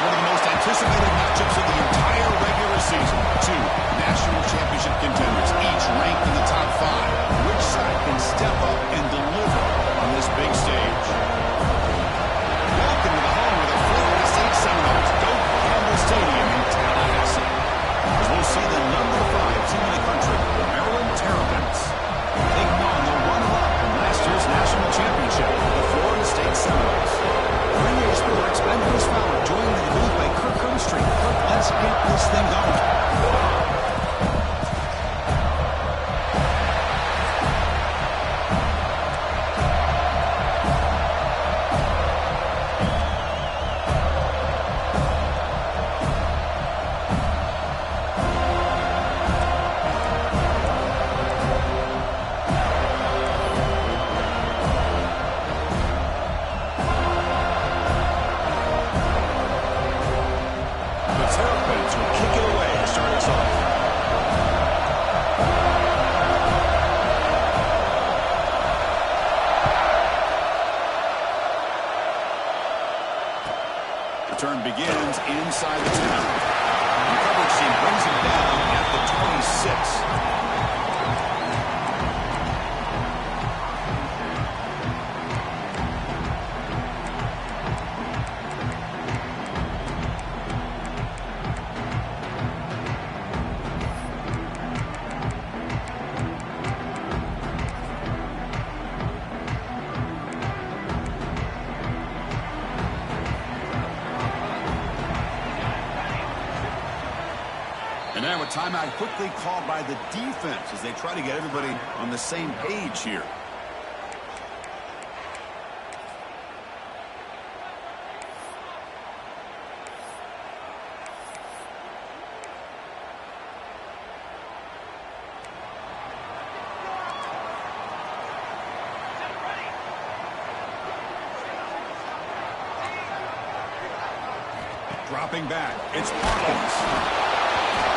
one of the most anticipated matchups of the entire regular season. Two national championship contenders, each ranked in the top 5. Which side can step up and deliver on this big stage? Welcome to the home of the Florida State Seminoles, Go Campbell Stadium in Tallahassee, as we'll see the number 5 team in the country, the Maryland Terrapins, taking on the runner-up in last year's national championship, the Florida State Seminoles. Bring your sports, Ben Chris Fowler, joined in the booth by Kirk Cumstreet. Kirk, let's get this thing going. Turn begins inside the 10. The coverage team brings him down at the 26. And now a timeout quickly called by the defense as they try to get everybody on the same page here. Dropping back, it's Hawkins.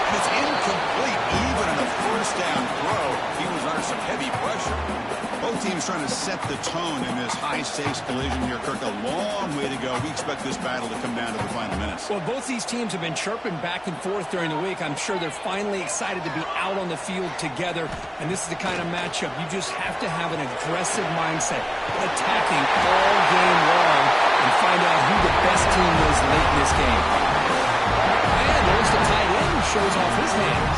And it's incomplete even in the first down throw. He was under some heavy pressure. Both teams trying to set the tone in this high-stakes collision here. Kirk, a long way to go. We expect this battle to come down to the final minutes. Well, both these teams have been chirping back and forth during the week. I'm sure they're finally excited to be out on the field together. And this is the kind of matchup you just have to have an aggressive mindset, attacking all game long, and find out who the best team is late in this game. And there's the tight end who shows off his hands.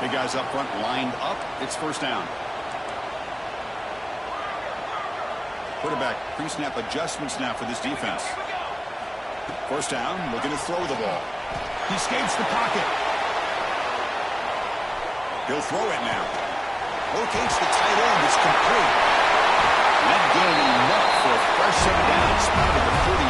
Big guys up front lined up. It's first down. Quarterback pre-snap adjustments now for this defense. First down, looking to throw the ball. He escapes the pocket. He'll throw it now. Locates the tight end. It's complete. That gain enough for a fresh set of downs. Spotted at the 48.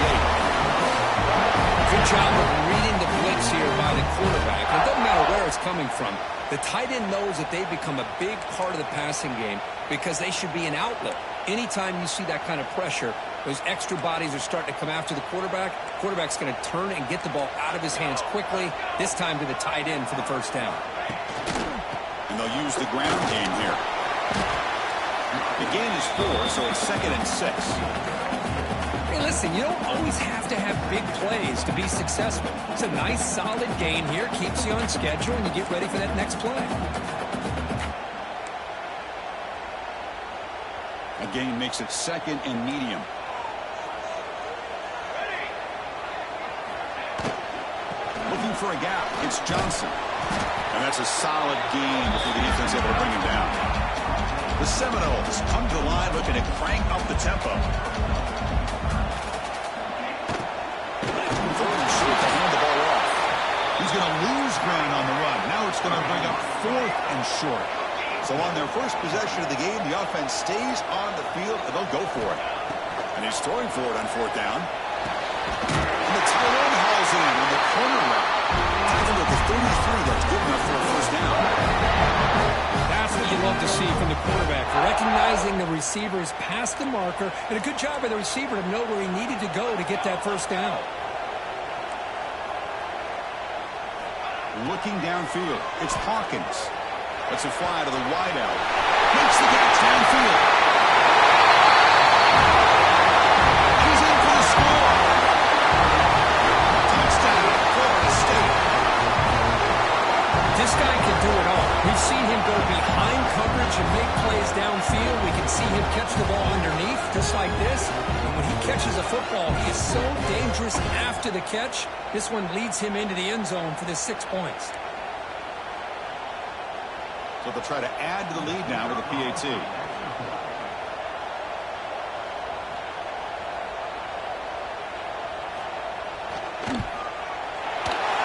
Good job of reading the blitz here by the quarterback. It doesn't matter where it's coming from. The tight end knows that they've become a big part of the passing game because they should be an outlet. Anytime you see that kind of pressure, those extra bodies are starting to come after the quarterback. Quarterback's going to turn and get the ball out of his hands quickly, this time to the tight end for the first down. And they'll use the ground game here. The gain is 4, so it's 2nd and 6. Hey, listen, you don't always have to have big plays to be successful. It's a nice, solid gain here, keeps you on schedule, and you get ready for that next play. A gain makes it 2nd and medium. Looking for a gap. It's Johnson. And that's a solid gain before the defense able to bring him down. The Seminoles come to the line looking to crank up the tempo. Third and short to hand the ball off. He's going to lose ground on the run. Now it's going to bring up 4th and short. So on their first possession of the game, the offense stays on the field, and they'll go for it. And he's throwing for it on 4th down. And the tight end hauls in on the corner route. Taken at the 33, that's good enough for a first down. That's what you love to see from the quarterback, recognizing the receiver's past the marker, and a good job by the receiver to know where he needed to go to get that first down. Looking downfield, it's Hawkins. That's a fly to the wideout. Makes the catch downfield. This guy can do it all. We've seen him go behind coverage and make plays downfield. We can see him catch the ball underneath, just like this. And when he catches a football, he is so dangerous after the catch. This one leads him into the end zone for the 6 points. So they'll try to add to the lead now with a PAT.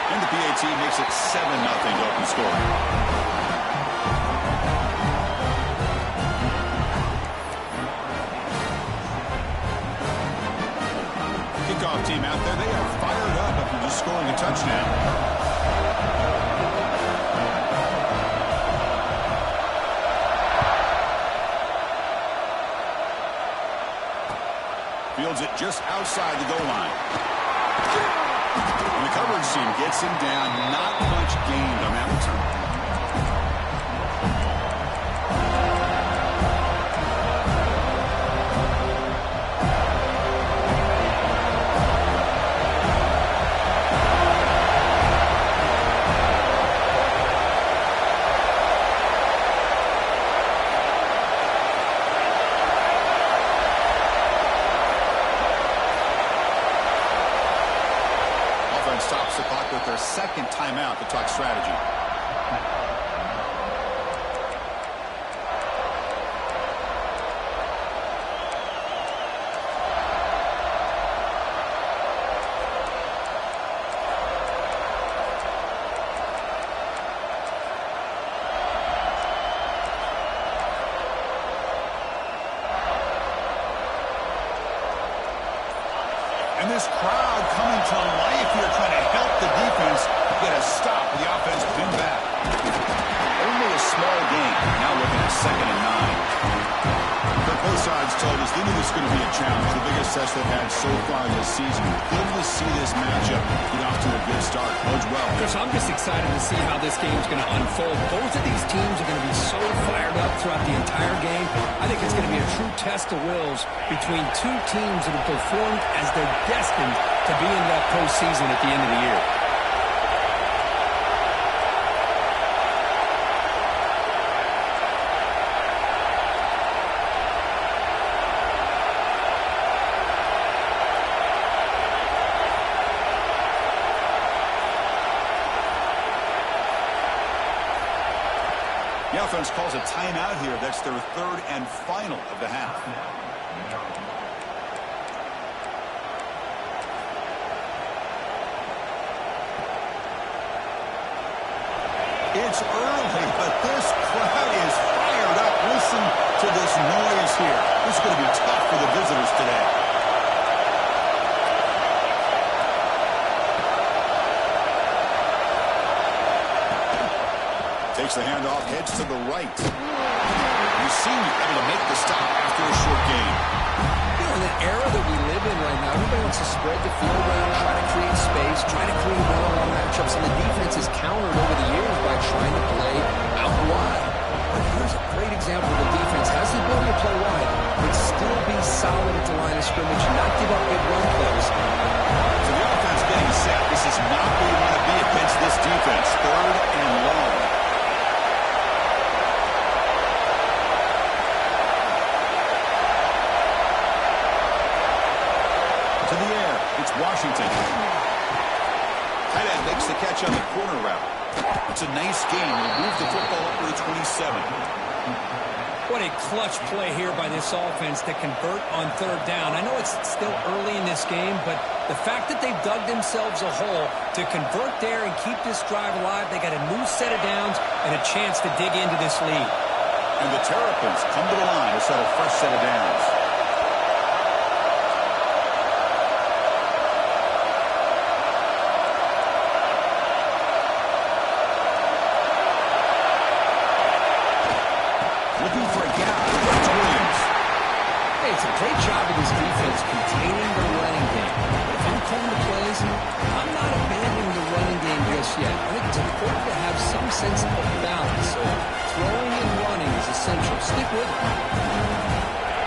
And the PAT makes it 7-0 open score. Kickoff team out there, they are fired up after just scoring a touchdown. Fields it just outside the goal line. And the coverage team gets him down. Not much gained on that return. Stops the clock with their second timeout to talk strategy. And this crowd coming to life here, trying to help the defense get a stop. The offense pinned back. Only a small gain. Now looking at 2nd and 9. But both sides told us they knew this was going to be a challenge. The biggest test they've had so far this season. Good to see this matchup get off to a good start. Bodes well. Chris, I'm just excited to see how this game's going to unfold. Both of these teams are going to be so fired up throughout the entire game. I think it's going to be a true test of wills between two teams that have performed as they're destined to be in that postseason at the end of the year. The offense calls a timeout here. That's their 3rd and final of the half. It's early, but this crowd is fired up. Listen to this noise here. This is going to be tough for the visitors today. Takes the handoff, heads to the right. You seem able to make the stop after a short gain. You know, in the era that we live in right now, everybody wants to spread the field around, try to create space, try to create one-on-one matchups, and the defense has countered over the years by trying to play out wide. But here's a great example of the defense has the ability to play wide, but still be solid at the line of scrimmage, not give up big run plays. So the offense getting set. This is not where you want to be against this defense. 3rd and long. To the air, it's Washington. Tight end makes the catch on the corner route. It's a nice game. We'll move the football up to the 27. What a clutch play here by this offense to convert on 3rd down. I know it's still early in this game, but the fact that they've dug themselves a hole to convert there and keep this drive alive, they got a new set of downs and a chance to dig into this lead. And the Terrapins come to the line to set a fresh set of downs. Looking for a gap. It's Williams. Hey, it's a great job of this defense containing the running game. If I'm calling the plays, I'm not abandoning the running game just yet. I think it's important to have some sense of balance. So throwing and running is essential. Stick with it.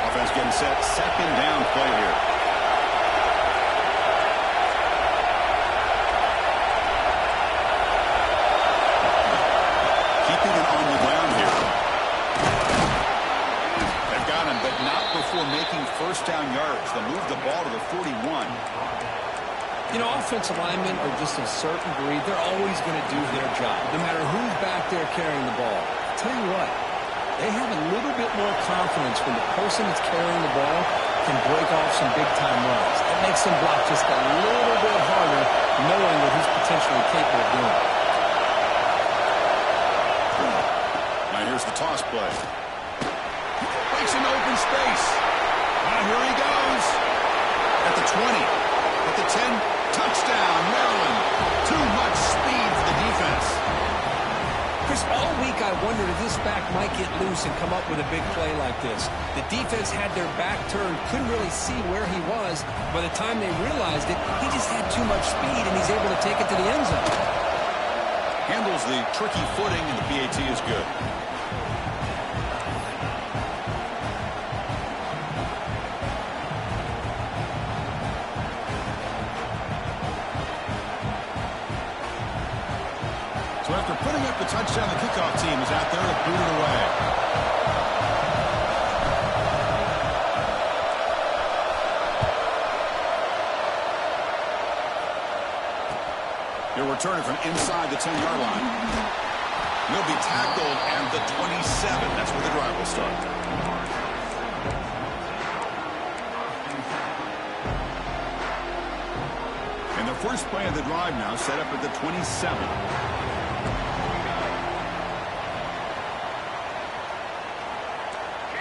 Offense getting set. 2nd down play here. first down yards. They'll move the ball to the 41. You know, offensive linemen are just a certain breed. They're always going to do their job, no matter who's back there carrying the ball. I'll tell you what, they have a little bit more confidence when the person that's carrying the ball can break off some big-time runs. It makes them block just a little bit harder, knowing what he's potentially capable of doing. Now here's the toss play. Breaks into open space. Now here he goes. At the 20. At the 10. Touchdown, Maryland. Too much speed for the defense. Chris, all week I wondered if this back might get loose and come up with a big play like this. The defense had their back turned, couldn't really see where he was. By the time they realized it, he just had too much speed, and he's able to take it to the end zone. Handles the tricky footing, and the PAT is good. So after putting up the touchdown, the kickoff team is out there to boot it away. He'll return it from inside the 10-yard line. He'll be tackled at the 27. That's where the drive will start. And the first play of the drive now set up at the 27.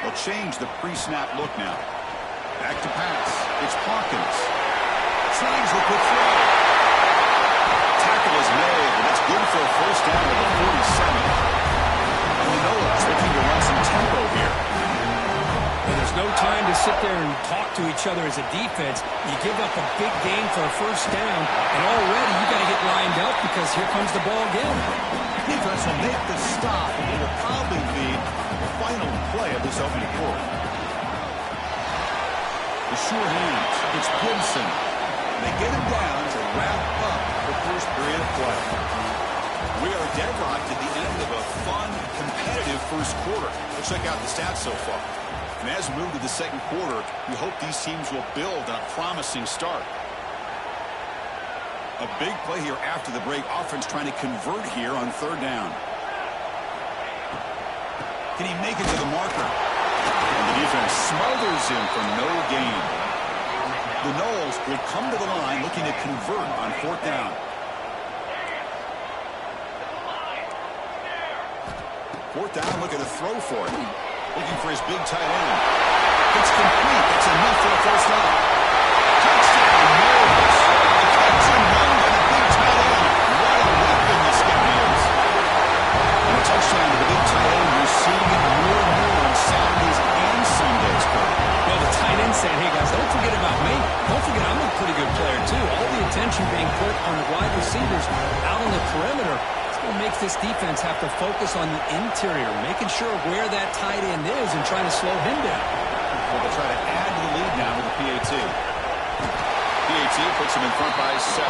They'll change the pre-snap look now. Back to pass. It's Hawkins. Snags the quick throw. Tackle is made, and that's good for a first down at the 47. And you know it's looking to run some tempo here. And there's no time to sit there and talk to each other as a defense. You give up a big gain for a first down, and already you got to get lined up because here comes the ball again. Defense will make the stop, and it will probably be the final play of this opening quarter. The sure hands. It's Gibson. They get him down to wrap up the first period of play. We are deadlocked at the end of a fun, competitive first quarter. Let's check out the stats so far. And as we move to the second quarter, we hope these teams will build on a promising start. A big play here after the break. Offense trying to convert here on third down. Can he make it to the marker? And the defense smothers him for no gain. The Noles will come to the line looking to convert on fourth down. Fourth down, look at a throw for it. Looking for his big tight end. It's complete. That's enough for a first down. Touchdown, Noles. The catch and run by the big tight end. What a weapon this guy is. And a touchdown to the big tight end. We're seeing it more and more on Saturdays and Sundays, Kurt. Well, the tight end said, hey, guys, don't forget about me. Don't forget I'm a pretty good player, too. All the attention being put on the wide receivers out on the perimeter. It makes this defense have to focus on the interior, making sure where that tight end is and trying to slow him down. Well, they'll try to add to the lead now with the PAT. PAT puts them in front by 7.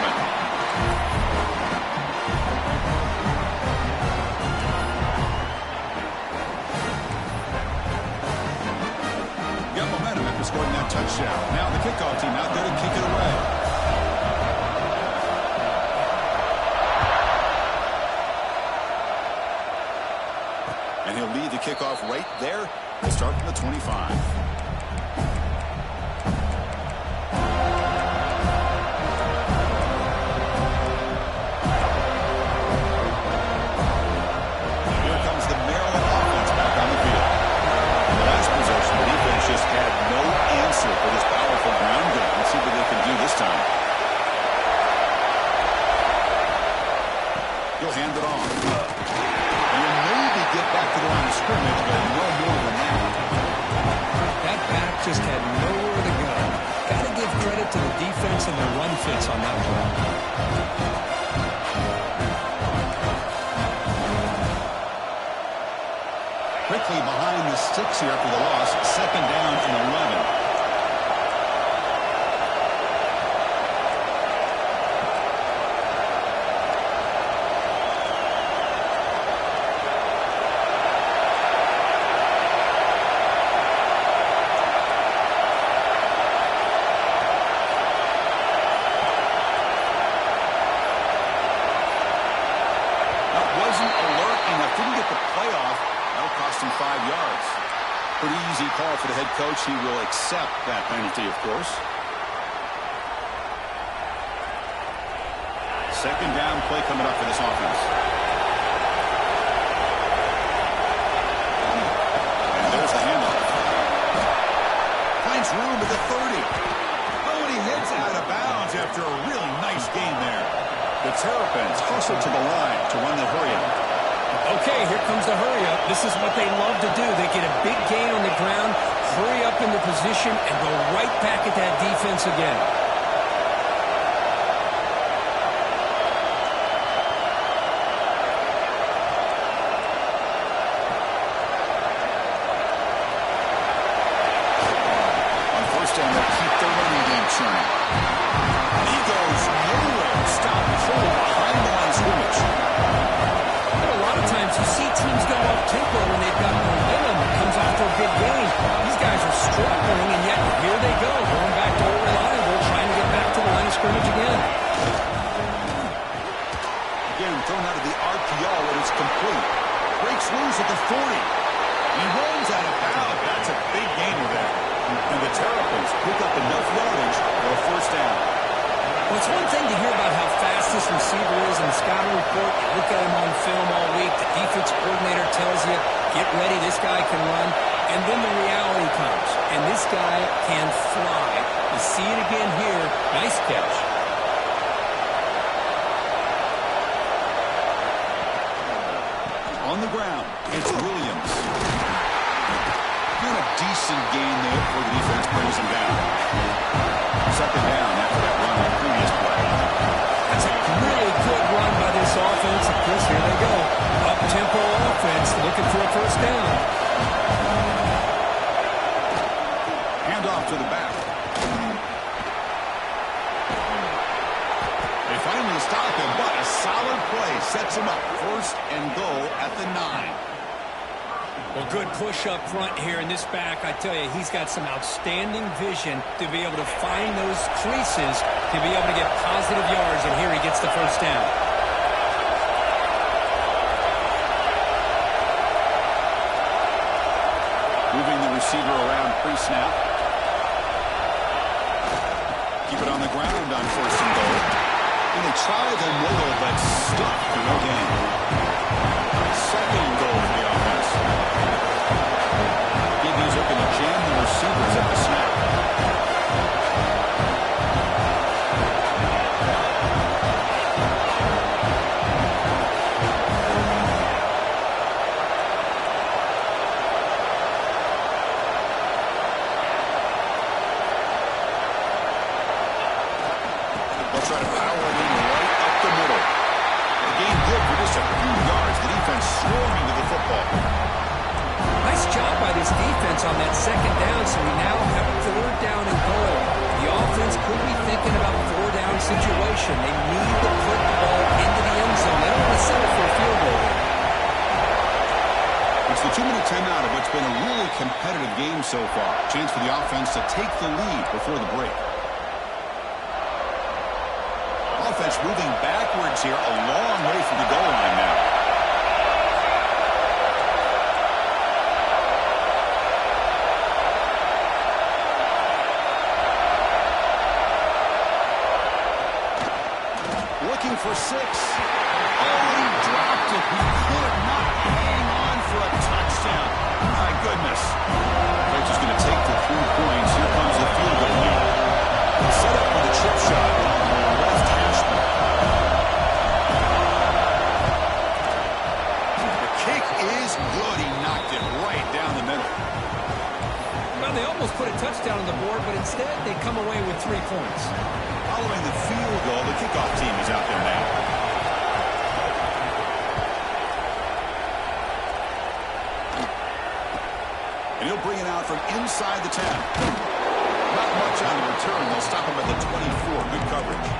Got momentum after scoring that touchdown. Now the kickoff team out there to kick it away. And he'll lead the kickoff right there. We'll start from the 25. Here comes the Maryland offense back on the field. In the last possession, the defense just had no answer for this powerful ground game. Let's see what they can do this time. He'll hand it on. Get back to the line of scrimmage, but no more than that. That back just had nowhere to go. Got to give credit to the defense and their run fits on that play. Quickly behind the sticks here after the loss. Second down and 11. half. Didn't get the playoff. That'll cost him 5 yards. Pretty easy call for the head coach. He will accept that penalty, of course. Second down play coming up for this offense. And there's the handoff. Finds room at the 30. Oh, and he heads out of bounds after a really nice game there. The Terrapins hustle to the line to run the hurry-up. Okay, here comes the hurry-up. This is what they love to do. They get a big gain on the ground, hurry up into position, and go right back at that defense again. On first down, they'll keep their running game churning. He goes nowhere. Stop cold behind the line of scrimmage. Sometimes you see teams go up tempo when they've got momentum that comes after a big game. These guys are struggling, and yet here they go, going back to old reliable, trying to get back to the line of scrimmage again. Again, thrown out of the RPO, and it's complete. Breaks loose at the 40. He runs out of bounds. That's a big gainer there. And the Terrapins pick up enough yardage for a first down. Well, it's one thing to hear about how fast this receiver is in the scouting report. You look at him on film all week. The defense coordinator tells you, get ready, this guy can run. And then the reality comes, and this guy can fly. You see it again here. Nice catch. On the ground, it's Williams. Got a decent gain there before the defense brings him down. Second down after that run on the previous play. That's a really good run by this offense. Of course, here they go. Up-tempo offense looking for a first down. Hand off to the back. They finally stop him, but a solid play sets him up. First and goal at the 9. Well, good push up front here in this back. I tell you, he's got some outstanding vision to be able to find those creases, to be able to get positive yards, and here he gets the first down. Moving the receiver around pre-snap. Keep it on the ground on first and goal. And they try the middle, but stuck for no gain. Second and goal for the offense. DB's looking to jam the receivers at the snap. They'll try to power it in right up the middle. The game good for just a few yards. The defense swarming to the football. Nice job by this defense on that second down, so we now have a third down and goal. The offense could be thinking about a four-down situation. They need to put the ball into the end zone. They don't want to settle for a field goal. It's the 2-minute timeout of what's been a really competitive game so far. Chance for the offense to take the lead before the break. Offense moving backwards here, a long way from the goal line now. Looking for 6. Oh, he dropped it. He could not hang on for a touchdown. My goodness. Coach is going to take the 3 points. Here comes the field goal here. Set up for the chip shot along the left hash mark. The kick is good. He knocked it right down the middle. Well, they almost put a touchdown on the board, but instead they come away with 3 points. Following the field goal, the kickoff team is out there now. And he'll bring it out from inside the 10. Not much on the return. They'll stop him at the 24. Good coverage.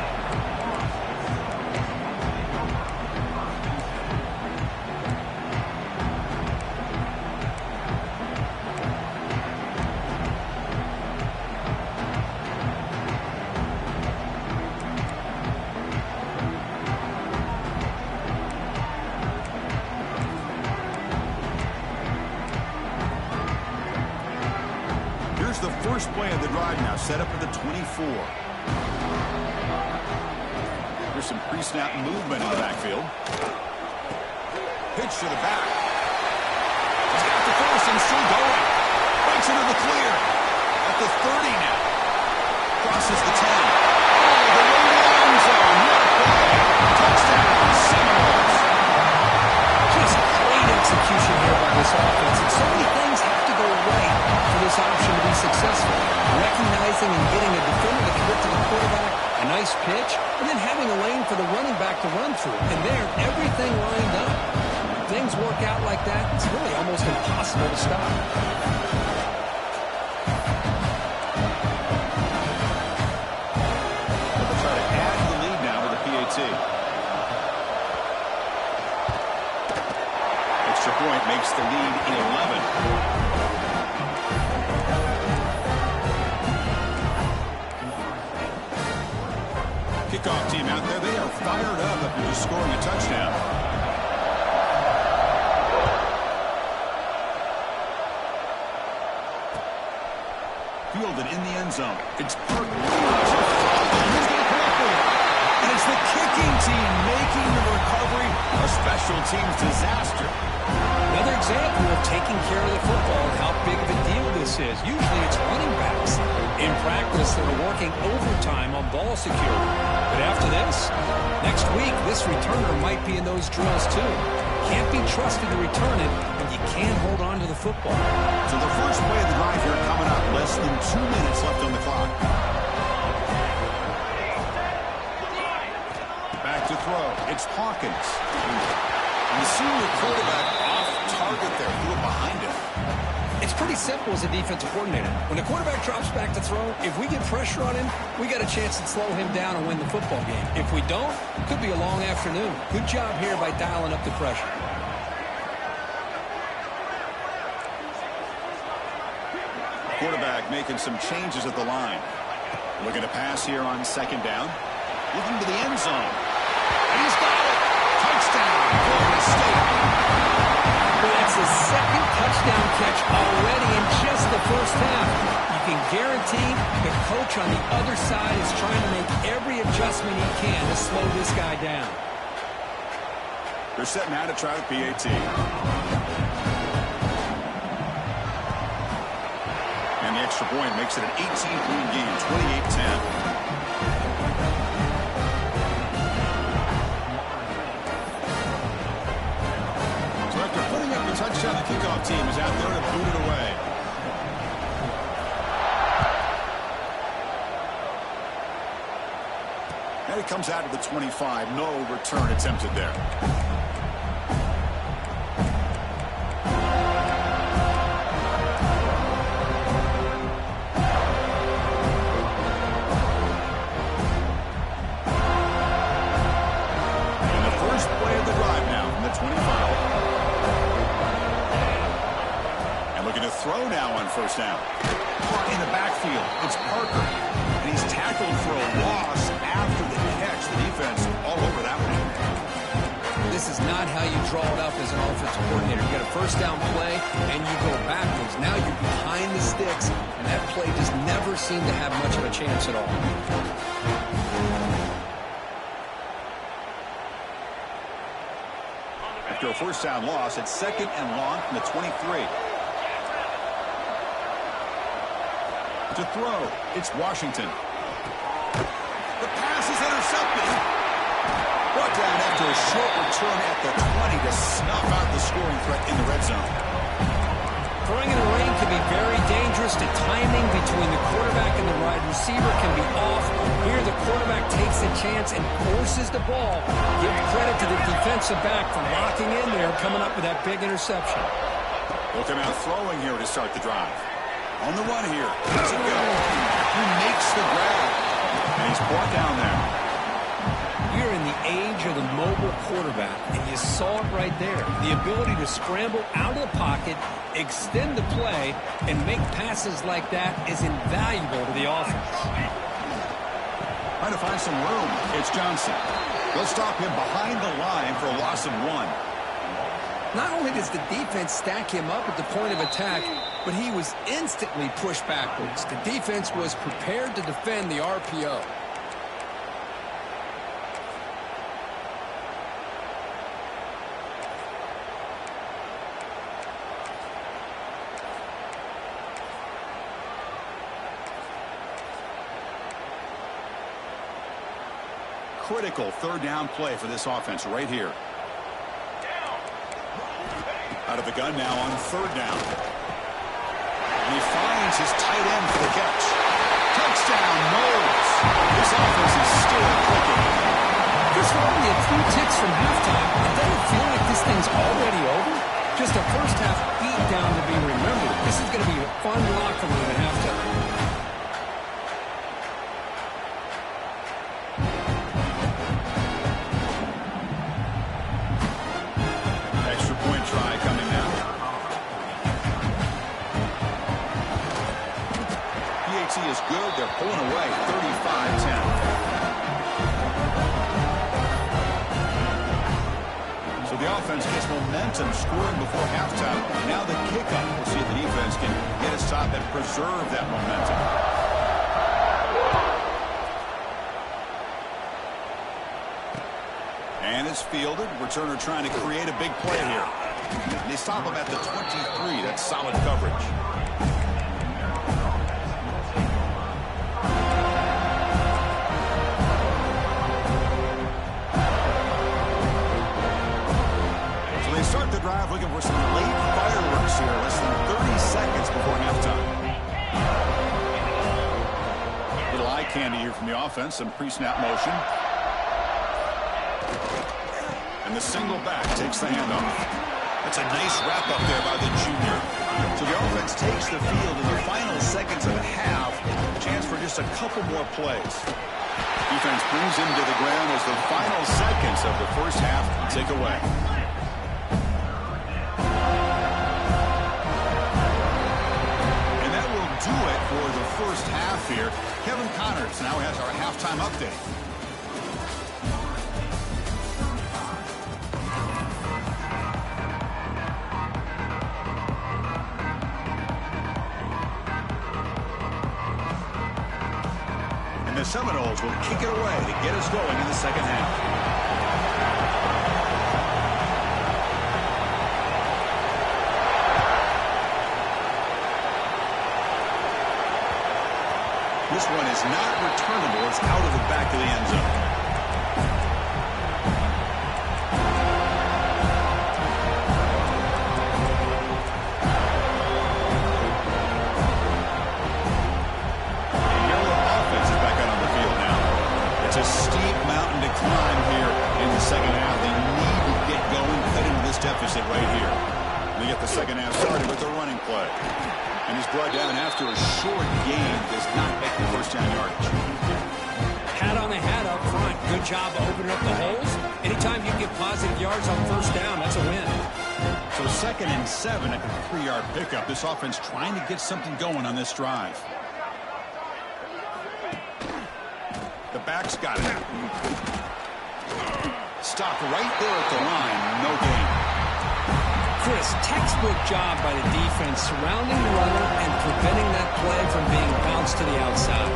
first play of the drive now set up for the 24. There's some pre-snap movement in the backfield. Pitch to the back. He's got the first and still going. Breaks into the clear. At the 30 now. Crosses the 10. Oh, the way to the end zone. What a play. Touchdown, Seminoles. Just great execution here by this offense. And so many things have to go right for this option to be successful. Recognizing and getting a defender to commit to the quarterback, a nice pitch, and then having a lane for the running back to run through. And there, everything lined up. When things work out like that, it's really almost impossible to stop. They'll try to add to the lead now with a PAT. Extra point makes the lead 11. Kickoff team out there, they are fired up after just scoring a touchdown. Fielded in the end zone. It's Parker. Who's going to come up with it? And it's the kicking team making the recovery a special teams disaster. Another example of taking care of the football and how big of a deal this is. Usually it's running backs. In practice, they're working overtime on ball security. But after this, next week, this returner might be in those drills too. Can't be trusted to return it, and you can't hold on to the football. So the first play of the drive here coming up. Less than 2 minutes left on the clock. Back to throw. It's Hawkins. And the senior quarterback off target there. Threw it behind him. It's pretty simple as a defensive coordinator. When the quarterback drops back to throw, if we get pressure on him, we got a chance to slow him down and win the football game. If we don't, it could be a long afternoon. Good job here by dialing up the pressure. Quarterback making some changes at the line. Looking to pass here on second down. Looking to the end zone. And he's got it. Touchdown, Florida State. Well, that's his second touchdown catch already in just the first half. You can guarantee the coach on the other side is trying to make every adjustment he can to slow this guy down. They're setting out to try the PAT. And the extra point makes it an 18-point game, 28-10. Touchdown, the kickoff team is out there to boot it away. And it comes out to the 25. No return attempted there. And the first play of the drive now from the 25. Looking to throw now on first down. In the backfield, it's Parker. And he's tackled for a loss after the catch. The defense all over that one. This is not how you draw it up as an offensive coordinator. You get a first down play, and you go backwards. Now you're behind the sticks, and that play just never seemed to have much of a chance at all. After a first down loss, it's second and long from the 23. To throw, it's Washington. The pass is intercepted. Brought down after a short return at the 20 to snuff out the scoring threat in the red zone. Throwing in the rain can be very dangerous. The timing between the quarterback and the wide receiver can be off. Here the quarterback takes a chance and forces the ball. Give credit to the defensive back for locking in there, coming up with that big interception. He'll come out throwing here to start the drive. On the run here. Does it go? He makes the grab. And he's brought down there. You're in the age of the mobile quarterback, and you saw it right there. The ability to scramble out of the pocket, extend the play, and make passes like that is invaluable to the offense. Trying to find some room. It's Johnson. They'll stop him behind the line for a loss of 1. Not only does the defense stack him up at the point of attack, but he was instantly pushed backwards. The defense was prepared to defend the RPO. Critical third down play for this offense right here. Out of the gun now on third down. And he finds his tight end for the catch. Touchdown, Knowles. This offense is still clicking. First of all, only a few ticks from halftime. It doesn't feel like this thing's already over. Just a first half beat down to be remembered. This is going to be a fun locker room at halftime. Is good. They're pulling away 35-10. So the offense gets momentum scoring before halftime. Now the kickoff. We'll see if the defense can get a stop and preserve that momentum. And it's fielded. Returner trying to create a big play here. They stop him at the 23. That's solid coverage. Start the drive looking for some late fireworks here. Less than 30 seconds before halftime. Little eye candy here from the offense. Some pre-snap motion. And the single back takes the handoff. That's a nice wrap up there by the junior. So the offense takes the field in the final seconds of a half. Chance for just a couple more plays. Defense brings him to the ground as the final seconds of the first half tick away. Do it for the first half here. Kevin Connors now has our halftime update. And the Seminoles will kick it away to get us going in the second half. This one is not returnable. It's out of the back of the end zone. The yellow offense is back out on the field now. It's a steep mountain to climb here in the second half. They need to get going, cut into this deficit right here. They get the second half started with the running play. And he's brought down after a short gain. Does not make the first down yardage. Hat on the hat up front. Good job opening up the holes. Anytime you get positive yards on first down, that's a win. So 2nd and 7 at the 3-yard pickup. This offense trying to get something going on this drive. The back's got it. Stopped right there at the line. No gain. Chris, textbook job by the defense surrounding the runner and preventing that play from being bounced to the outside.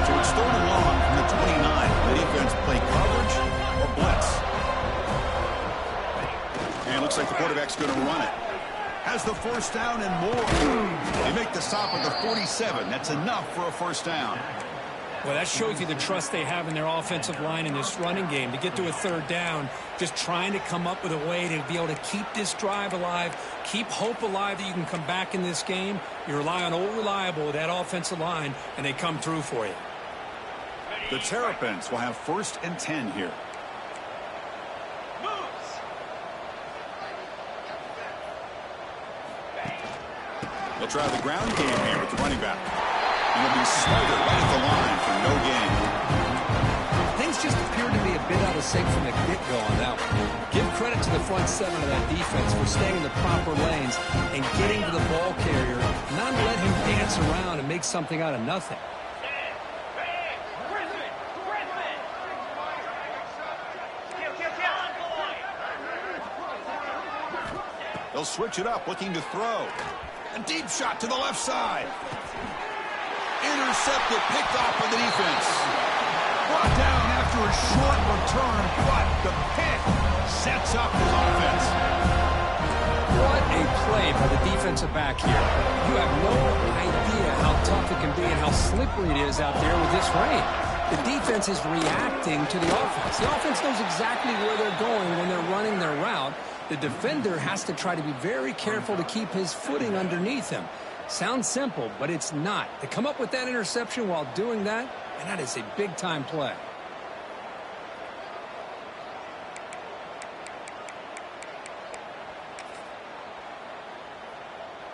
So it's 3rd and long from the 29. The defense play coverage or blitz. And it looks like the quarterback's going to run it. Has the first down and more. They make the stop at the 47. That's enough for a first down. Well, that shows you the trust they have in their offensive line in this running game. To get to a 3rd down, just trying to come up with a way to be able to keep this drive alive, keep hope alive that you can come back in this game. You rely on Old Reliable with that offensive line, and they come through for you. The Terrapins will have 1st and 10 here. They'll try the ground game here with the running back. And it'll be Smiley right at the line for no gain. Things just appeared to be a bit out of sync from the get-go on that one. Give credit to the front 7 of that defense for staying in the proper lanes and getting to the ball carrier, not let him dance dance around and make something out of nothing. They'll switch it up, looking to throw. A deep shot to the left side. Intercepted, picked off by the defense. Brought down after a short return, but the pick sets up his offense. What a play by the defensive back here. You have no idea how tough it can be and how slippery it is out there with this rain. The defense is reacting to the offense. The offense knows exactly where they're going when they're running their route. The defender has to try to be very careful to keep his footing underneath him. Sounds simple, but it's not. To come up with that interception while doing that, and that is a big-time play.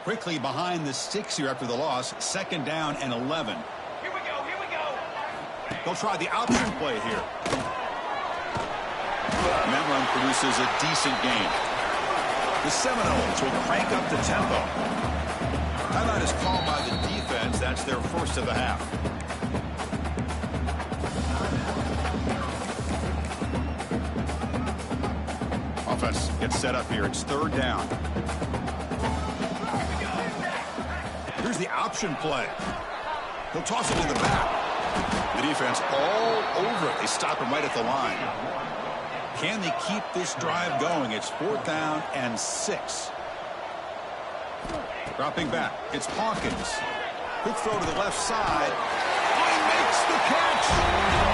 Quickly behind the sticks here after the loss. 2nd down and 11. Here we go, here we go. They'll try the option play here. And that run produces a decent gain. The Seminoles will crank up the tempo. Timeout is called by the defense. That's their first of the half. Offense gets set up here. It's 3rd down. Here's the option play. He'll toss it to the back. The defense all over it. They stop him right at the line. Can they keep this drive going? It's 4th down and 6. Dropping back. It's Hawkins. Quick throw to the left side. He makes the catch.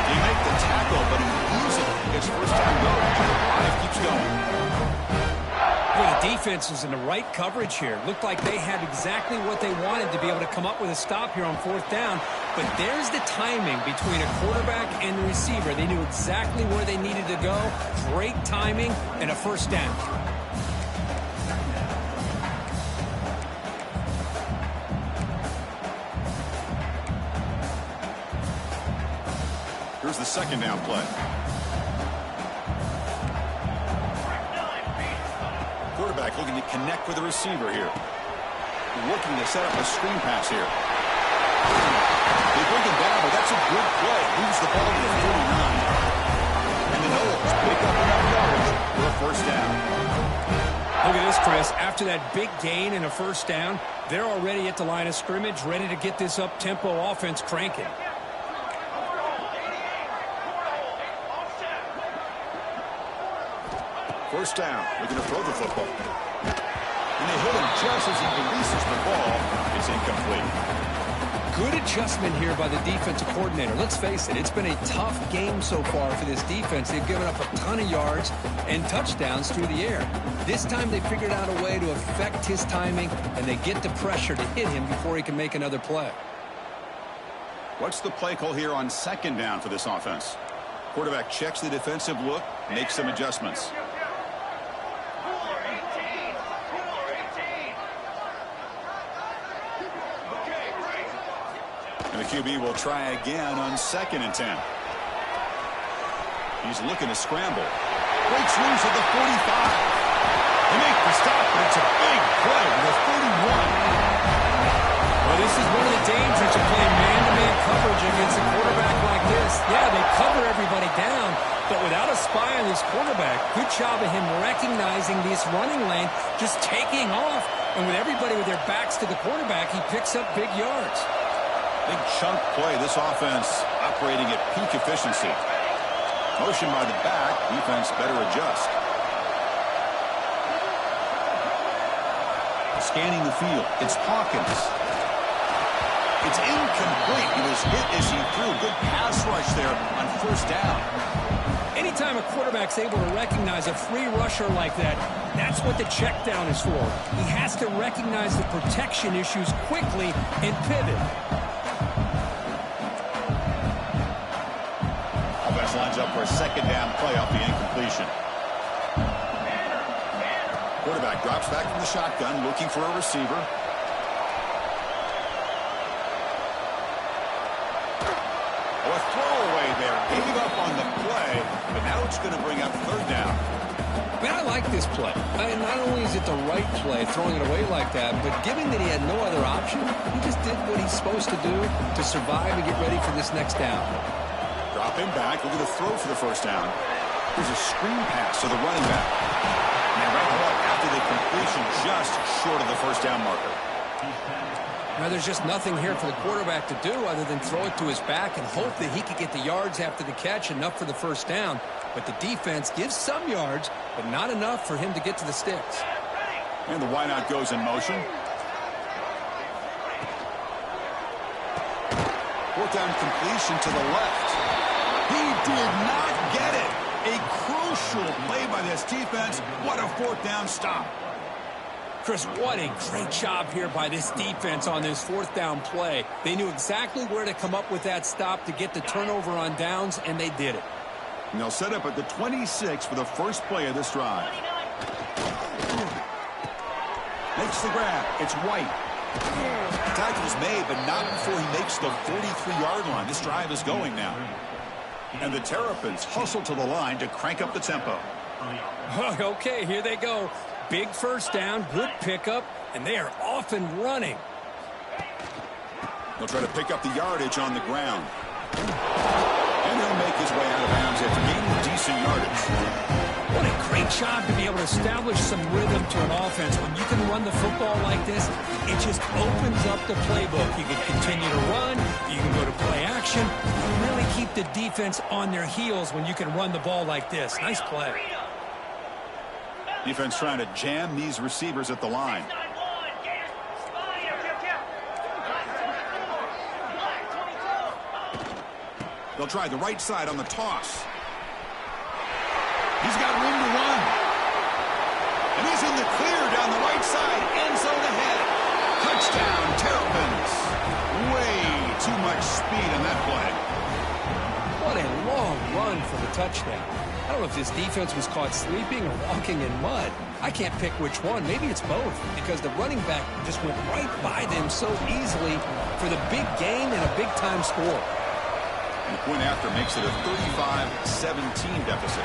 He made the tackle, but he easily gets first down going. Drive keeps going. Well, the defense was in the right coverage here. Looked like they had exactly what they wanted to be able to come up with a stop here on 4th down. But there's the timing between a quarterback and the receiver. They knew exactly where they needed to go. Great timing and a first down. Here's the 2nd down play. Quarterback looking to connect with the receiver here. Looking to set up a screen pass here. They bring him down, but that's a good play. Moves the ball to the 49. And the Noles pick up enough yardage for a first down. Look at this, Chris. After that big gain and a first down, they're already at the line of scrimmage, ready to get this up-tempo offense cranking. First down, looking to throw the football. And they hit him just as he releases the ball. It's incomplete. Good adjustment here by the defensive coordinator. Let's face it, it's been a tough game so far for this defense. They've given up a ton of yards and touchdowns through the air. This time they figured out a way to affect his timing, and they get the pressure to hit him before he can make another play. What's the play call here on 2nd down for this offense? Quarterback checks the defensive look, makes some adjustments. And the QB will try again on 2nd and 10. He's looking to scramble. Breaks loose at the 45. They make the stop, but it's a big play to the 31. Well, this is one of the dangers of playing man-to-man coverage against a quarterback like this. Yeah, they cover everybody down, but without a spy on this quarterback, good job of him recognizing this running lane, just taking off. And with everybody with their backs to the quarterback, he picks up big yards. Big chunk play. This offense operating at peak efficiency. Motion by the back. Defense better adjust. Scanning the field. It's Hawkins. It's incomplete. He was hit as he threw. Good pass rush there on 1st down. Anytime a quarterback's able to recognize a free rusher like that, that's what the check down is for. He has to recognize the protection issues quickly and pivot. Offense lines up for a 2nd down play off the incompletion. Quarterback drops back from the shotgun, looking for a receiver. A throwaway there. Gave up on on the play, but now it's going to bring up third down. Man, I like this play. Not only is it the right play, throwing it away like that, but given that he had no other option, he just did what he's supposed to do to survive and get ready for this next down. Drop him back. We're going to throw for the first down. Here's a screen pass to the running back. And they wrap it up after the completion just short of the first down marker. Now, there's just nothing here for the quarterback to do other than throw it to his back and hope that he could get the yards after the catch, enough for the first down. But the defense gives some yards, but not enough for him to get to the sticks. And the wideout goes in motion. Fourth down completion to the left. He did not get it. A crucial play by this defense. What a fourth down stop. Chris, what a great job here by this defense on this fourth down play. They knew exactly where to come up with that stop to get the turnover on downs, and they did it. And they'll set up at the 26 for the first play of this drive. Makes the grab. It's White. Tackle's made, but not before he makes the 43-yard line. This drive is going now. And the Terrapins hustle to the line to crank up the tempo. Okay, here they go. Big first down, good pickup, and they are off and running. They'll try to pick up the yardage on the ground. And he'll make his way out of bounds after gaining decent yardage. What a great job to be able to establish some rhythm to an offense. When you can run the football like this, it just opens up the playbook. You can continue to run, you can go to play action, really keep the defense on their heels when you can run the ball like this. Nice play. Defense trying to jam these receivers at the line. They'll try the right side on the toss. He's got room to run. And he's in the clear down the right side. End zone ahead. Touchdown, Terrapins. Way too much speed on that play. What a long run for the touchdown. I don't know if this defense was caught sleeping or walking in mud. I can't pick which one. Maybe it's both, because the running back just went right by them so easily for the big gain and a big-time score. And the point after makes it a 35-17 deficit.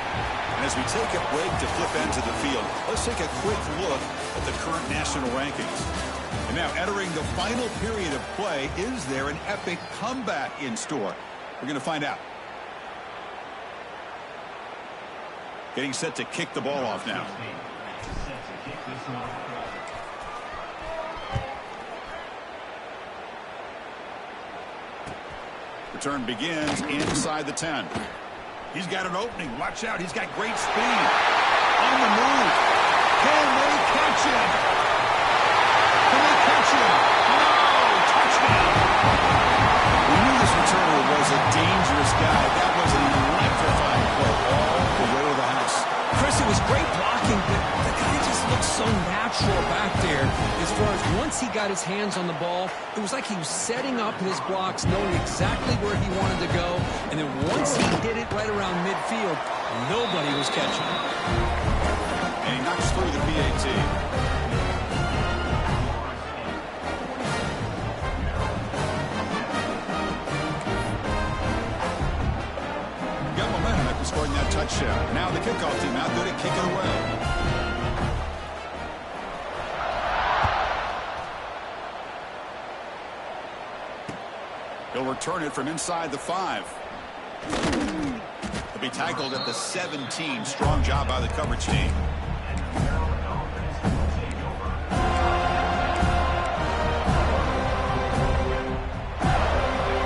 And as we take a break to flip ends of the field, let's take a quick look at the current national rankings. And now entering the final period of play, is there an epic comeback in store? We're going to find out. Getting set to kick the ball off now. Return begins inside the 10. He's got an opening. Watch out. He's got great speed. On the move. Can they catch him? Can they catch him? No! Touchdown! We knew this returner was a dangerous guy. That was an electrifying play all the way to the house. Chris, it was great blocking, but the guy just looked so natural back there. As far as once he got his hands on the ball, it was like he was setting up his blocks, knowing exactly where he wanted to go. And then once he did it right around midfield, nobody was catching him. And he knocks through the PAT. Scoring that touchdown. Now the kickoff team out there to kick it away. He'll return it from inside the 5. He'll be tackled at the 17. Strong job by the coverage team.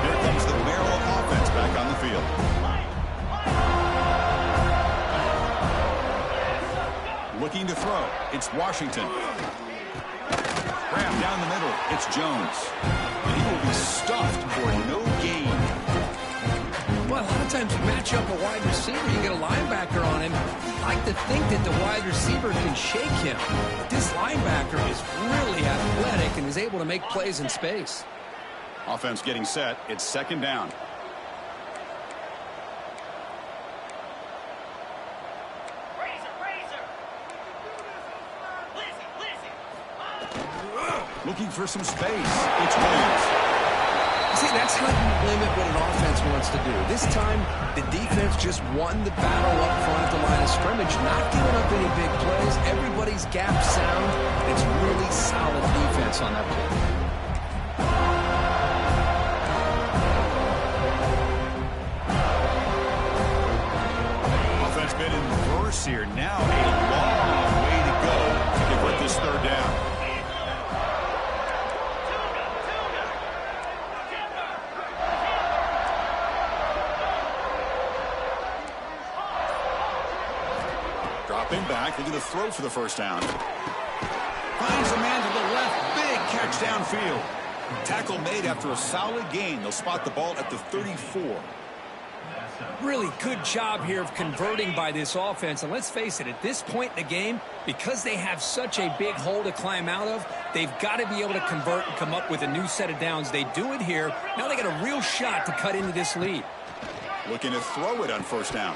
Here comes the Maryland offense back on the field. Looking to throw. It's Washington. Grab down the middle. It's Jones. And he will be stuffed for no gain. Well, a lot of times you match up a wide receiver, you get a linebacker on him. You like to think that the wide receiver can shake him. But this linebacker is really athletic and is able to make plays in space. Offense getting set. It's second down. Looking for some space. It's Williams. See, that's how you limit what an offense wants to do. This time, the defense just won the battle up front at the line of scrimmage, not giving up any big plays. Everybody's gap sound. It's really solid defense on that play. Offense been in reverse here. Now a long way to go to convert this third down. Dropping back, looking to throw for the first down. Finds a man to the left, big catch downfield. Tackle made after a solid gain. They'll spot the ball at the 34. Really good job here of converting by this offense. And let's face it, at this point in the game, because they have such a big hole to climb out of, they've got to be able to convert and come up with a new set of downs. They do it here. Now they got a real shot to cut into this lead. Looking to throw it on first down.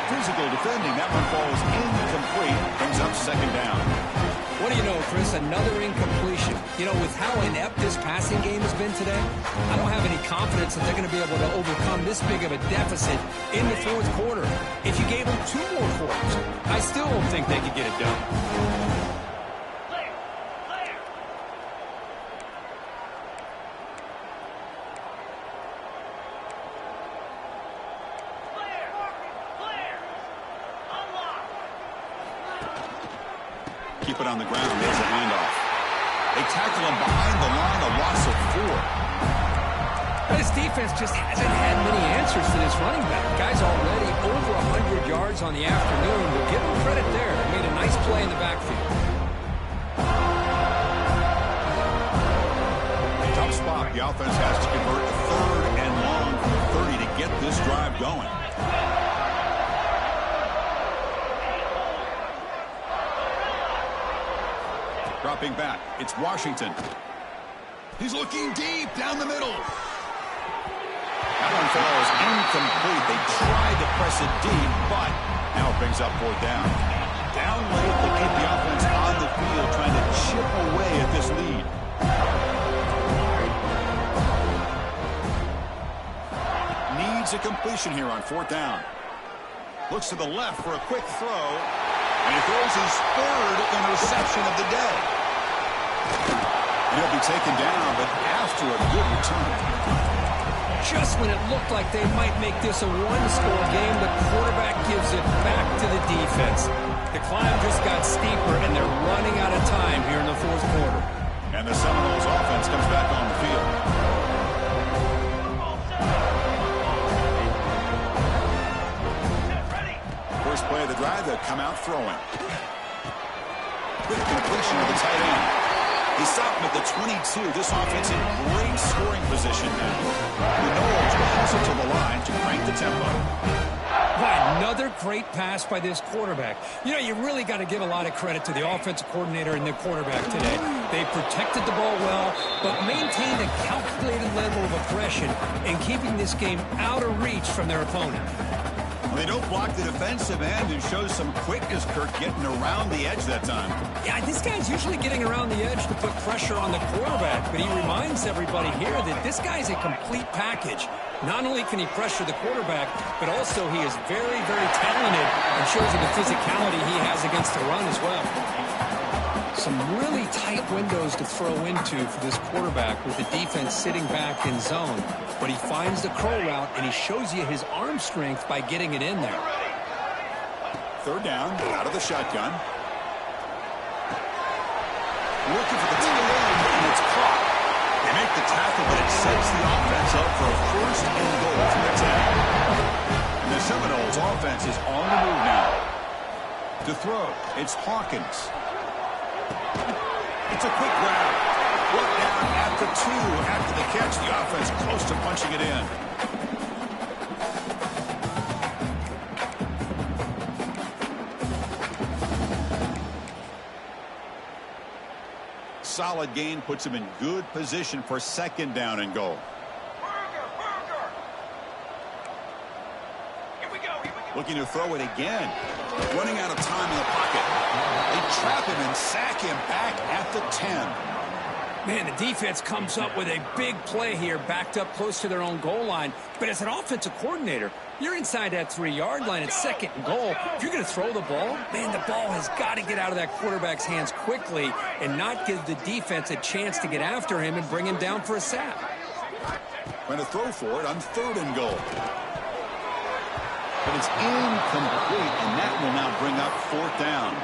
Physical defending. That one falls incomplete. Brings up second down. What do you know, Chris? Another incompletion. You know, with how inept this passing game has been today, I don't have any confidence that they're going to be able to overcome this big of a deficit in the fourth quarter. If you gave them 2 more quarters, I still don't think they could get it done. Keep it on the ground. There's a handoff. They tackle him behind the line, a loss of 4. This defense just hasn't had many answers for this running back. Guy's already over 100 yards on the afternoon. We'll give him credit there. He made a nice play in the backfield. Tough spot. The offense has to convert a third and long from the 30 to get this drive going. Dropping back, it's Washington. He's looking deep down the middle. That one falls incomplete. They tried to press it deep, but now it brings up 4th down. Down late, they keep the offense on the field, trying to chip away at this lead. Needs a completion here on 4th down. Looks to the left for a quick throw. And he throws his 3rd interception of the day. And he'll be taken down, but after a good return. Just when it looked like they might make this a 1-score game, the quarterback gives it back to the defense. The climb just got steeper, and they're running out of time here in the 4th quarter. And the Seminoles offense comes back on the field. First play of the drive, they'll come out throwing. Good completion of the tight end. He stopped him at the 22. This offense in great scoring position now. The Noles will hustle to the line to crank the tempo. Wow, another great pass by this quarterback. You know, you really got to give a lot of credit to the offensive coordinator and the quarterback today. They protected the ball well, but maintained a calculated level of aggression in keeping this game out of reach from their opponent. Well, they don't block the defensive end and shows some quickness, Kirk, getting around the edge that time. Yeah, this guy's usually getting around the edge to put pressure on the quarterback, but he reminds everybody here that this guy's a complete package. Not only can he pressure the quarterback, but also he is very, very talented and shows you the physicality he has against the run as well. Some really tight windows to throw into for this quarterback with the defense sitting back in zone. But he finds the crow route, and he shows you his arm strength by getting it in there. 3rd down, out of the shotgun. Looking for the tight end, and it's caught. They make the tackle, but it sets the offense up for a 1st and goal from the 10. And the Seminoles offense is on the move now. To throw, it's Hawkins. It's a quick grab. Brought down at the 2 after the catch. The offense close to punching it in. Solid gain puts him in good position for 2nd down and goal. Here we go. Looking to throw it again. Running out of time in the pocket. They trap him and sack him back at the 10. Man, the defense comes up with a big play here, backed up close to their own goal line. But as an offensive coordinator, you're inside that 3-yard line at second and goal. If you're going to throw the ball, man, the ball has got to get out of that quarterback's hands quickly and not give the defense a chance to get after him and bring him down for a sack. Going to throw for it on 3rd and goal. But it's incomplete, and that will now bring up 4th down.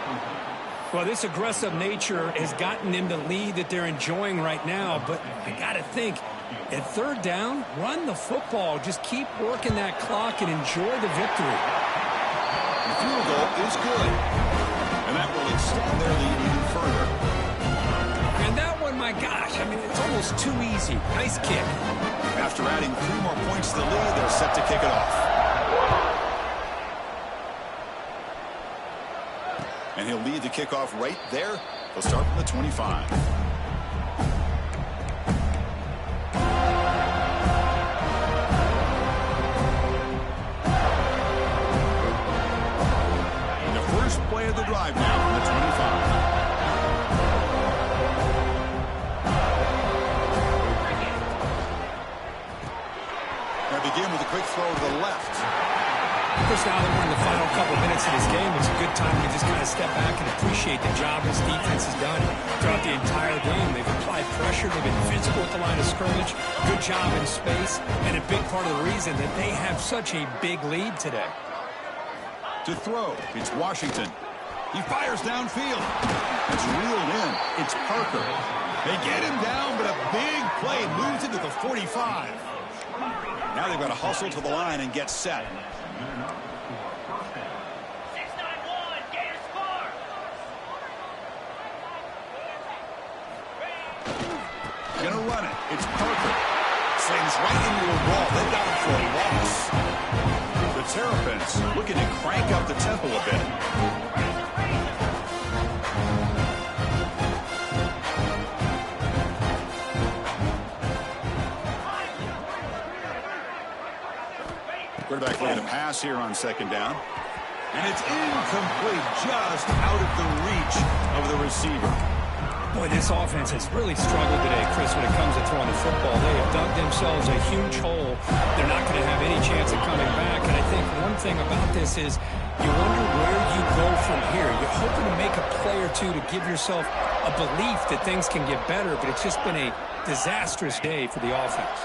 Well, this aggressive nature has gotten them the lead that they're enjoying right now. But I got to think, at 3rd down, run the football. Just keep working that clock and enjoy the victory. The field goal is good. And that will extend their lead even further. And that one, my gosh, I mean, it's almost too easy. Nice kick. After adding 3 more points to the lead, they're set to kick it off. And he'll lead the kickoff right there. They'll start from the 25. And the first play of the drive now from the 25. They begin with a quick throw to the left. Of course, now that we're in the final couple minutes of this game, it's a good time to just kind of step back and appreciate the job this defense has done throughout the entire game. They've applied pressure. They've been physical at the line of scrimmage. Good job in space. And a big part of the reason that they have such a big lead today. To throw, it's Washington. He fires downfield. It's reeled in. It's Parker. They get him down, but a big play moves into the 45. Now they've got to hustle to the line and get set. 6-9-1, Gators score. Gonna run it. It's Parker. Slings right into a wall. They got him for a loss. The Terrapins looking to crank up the tempo a bit. Quarterback looking to pass here on 2nd down. And it's incomplete, just out of the reach of the receiver. Boy, this offense has really struggled today, Chris, when it comes to throwing the football. They have dug themselves a huge hole. They're not going to have any chance of coming back. And I think one thing about this is you wonder where you go from here. You're hoping to make a play or two to give yourself a belief that things can get better, but it's just been a disastrous day for the offense.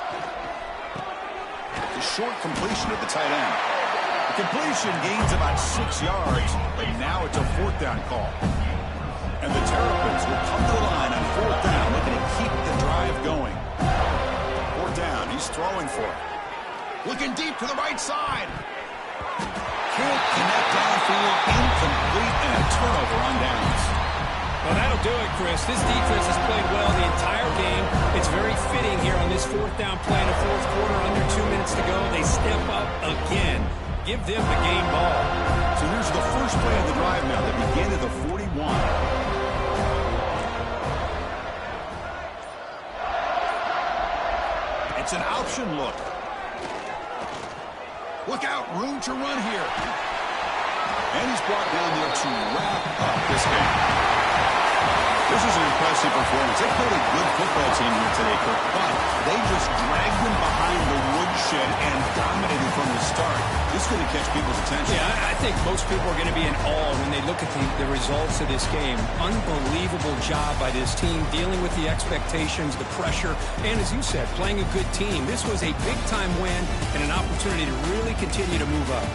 The short completion of the tight end. The completion gains about 6 yards, but now it's a 4th down call. And the Terrapins will come to the line on 4th down, looking to keep the drive going. 4th down, he's throwing for it. Looking deep to the right side. Can't connect downfield, incomplete, and a turnover on downs. Well, that'll do it, Chris. This defense has played well the entire game. It's very fitting here on this 4th down play in the 4th quarter. Under 2 minutes to go, they step up again. Give them the game ball. So here's the first play of the drive now. They begin at the 41. It's an option look. Look out, room to run here. And he's brought down there to wrap up this game. This is an impressive performance. They played a good football team here today, Kirk, but they just dragged them behind the woodshed and dominated from the start. This is going to catch people's attention. Yeah, I think most people are going to be in awe when they look at the results of this game. Unbelievable job by this team, dealing with the expectations, the pressure, and as you said, playing a good team. This was a big-time win and an opportunity to really continue to move up.